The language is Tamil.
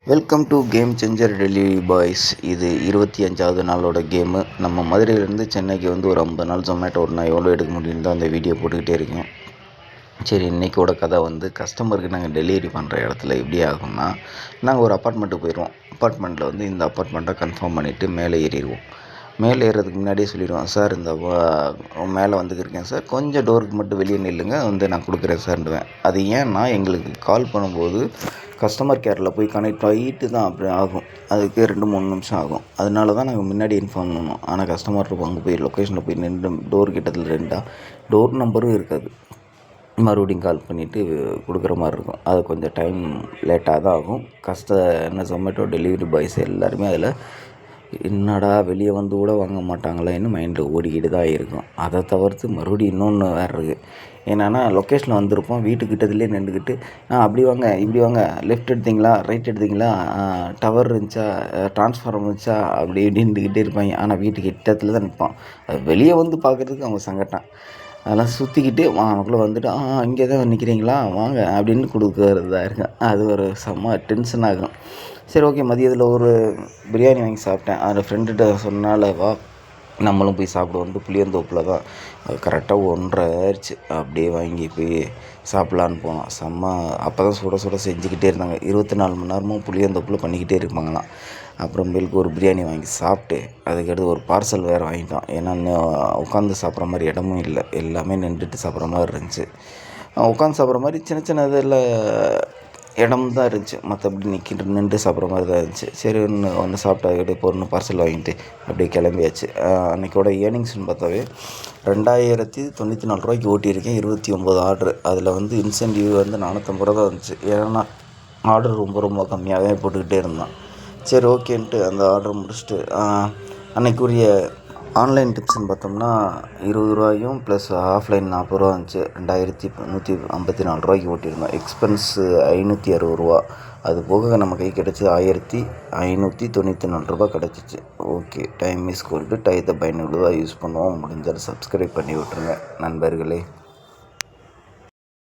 Welcome to game changer delivery boys. இது 25வது நாளோட கேமு. நம்ம மதுரையிலேருந்து சென்னைக்கு வந்து ஒரு 50 நாள் ஜொமேட்டோ ஓட்டினா எவ்வளோ எடுக்க முடியும்னு தான் அந்த வீடியோ போட்டுக்கிட்டே இருக்கேன். சரி, இன்றைக்கோட கதை வந்து கஸ்டமருக்கு நாங்கள் டெலிவரி பண்ணுற இடத்துல எப்படி ஆகும்னா, நாங்கள் ஒரு அப்பார்ட்மெண்ட்டுக்கு போயிடுவோம். அப்பார்ட்மெண்ட்டில் வந்து இந்த அப்பார்ட்மெண்ட்டை கன்ஃபார்ம் பண்ணிவிட்டு மேலே ஏறிடுவோம். மேலே ஏறுறதுக்கு முன்னாடியே சொல்லிடுவோம், சார் இந்த மேலே வந்துக்கிருக்கேன் சார், கொஞ்சம் டோருக்கு மட்டும் வெளியே நில்லுங்க, வந்து நான் கொடுக்குறேன் சார்ன்டுவேன். அது ஏன்னா எங்களுக்கு கால் பண்ணும்போது கஸ்டமர் கேரில் போய் கனெக்ட் ஆகிட்டு தான் அப்படி ஆகும். அதுக்கு 2-3 நிமிஷம் ஆகும். அதனால தான் நாங்கள் முன்னாடி இன்ஃபார்ம் பண்ணோம். ஆனால் கஸ்டமர் அங்கே போய் லொக்கேஷனில் போய் நின்று டோர் கிட்டத்தில் ரெண்டாக டோர் நம்பரும் இருக்காது. மறுபடியும் கால் பண்ணிவிட்டு கொடுக்குற மாதிரி இருக்கும். அது கொஞ்சம் டைம் லேட்டாக தான் ஆகும். என்ன ஜொமேட்டோ டெலிவரி பாய்ஸ் எல்லாருமே அதில் என்னடா வெளியே வந்து கூட வாங்க மாட்டாங்களேன்னு மைண்டில் ஓடிக்கிட்டு தான் இருக்கும். அதை தவிர்த்து மறுபடியும் இன்னொன்று வேறு இருக்குது. என்னென்னா, லொக்கேஷனில் வந்திருப்போம், வீட்டுக்கிட்டதுலேயே நின்றுக்கிட்டு அப்படி வாங்க, இப்படி வாங்க, லெஃப்ட் எடுத்தீங்களா, ரைட் எடுத்தீங்களா, டவர் இருந்துச்சா, டிரான்ஸ்ஃபார்மர் இருந்துச்சா, அப்படி இப்படின்ட்டுக்கிட்டே இருப்பாங்க. ஆனால் வீட்டுக்கிட்டத்தில் தான் நிற்பான். அது வெளியே வந்து பார்க்குறதுக்கு அவங்க சங்கட்டம். அதெல்லாம் சுற்றிக்கிட்டு அவனுக்குள்ளே வந்துட்டு இங்கே தான் நிற்கிறீங்களா, வாங்க அப்படின்னு கொடுக்குறதா இருக்கும். அது ஒரு செம்ம டென்ஷன் ஆகும். சரி, ஓகே. மதியத்தில் ஒரு பிரியாணி வாங்கி சாப்பிட்டேன். அதில் ஃப்ரெண்டுகிட்ட சொன்னால வா நம்மளும் போய் சாப்பிடுவோன்ட்டு புளியந்தோப்பில் தான். அது கரெக்டாக 1:30 ஆயிடுச்சு. அப்படியே வாங்கி போய் சாப்பிட்லான்னு போனோம். அப்போ தான் சுட சுட செஞ்சுக்கிட்டே இருந்தாங்க. 24 மணி நேரமும் புளியந்தோப்பில் பண்ணிக்கிட்டே இருப்பாங்களாம். அப்புறமேலுக்கு ஒரு பிரியாணி வாங்கி சாப்பிட்டு அதுக்கடுத்து ஒரு பார்சல் வேறு வாங்கிட்டோம். ஏன்னா உட்காந்து சாப்பிட்ற மாதிரி இடமும் இல்லை, எல்லாமே நின்றுட்டு சாப்பிட்ற மாதிரி இருந்துச்சு. உட்காந்து சாப்பிட்ற மாதிரி சின்ன சின்ன இதில் இடம் தான் இருந்துச்சு, மற்றபடி நின்று சாப்பிட்ற மாதிரி தான் இருந்துச்சு. சரி, ஒன்று சாப்பிட்டா இப்போ ஒன்று பார்சல் வாங்கிட்டு அப்படியே கிளம்பியாச்சு. அன்றைக்கோட ஏர்னிங்ஸ்னு பார்த்தாவே 2094 ரூபாய்க்கு ஓட்டியிருக்கேன். 29 ஆர்டரு. அதில் வந்து இன்சென்டிவ் வந்து 450 ரூபா தான் இருந்துச்சு. ஏன்னா ஆர்டர் ரொம்ப ரொம்ப கம்மியாகவே போட்டுக்கிட்டே இருந்தான். சரி, ஓகேன்ட்டு அந்த ஆர்டர் முடிச்சுட்டு அன்றைக்குரிய ஆன்லைன் டிப்ஸ்ன்னு பார்த்தோம்னா 20 ரூபாயும் ப்ளஸ் ஆஃப்லைன் 40 ரூபா இருந்துச்சு. 2154 ரூபாய்க்கு ஓட்டியிருந்தோம். எக்ஸ்பென்ஸு 560 ரூபா. அது போக நம்ம கை கிடச்சி 1594 ரூபா கிடச்சிச்சு. Okay, time is gold. டயத்தை பயனுள்ளதாக யூஸ் பண்ணுவோம். முடிஞ்சால் சப்ஸ்கிரைப் பண்ணி விட்ருங்க நண்பர்களே.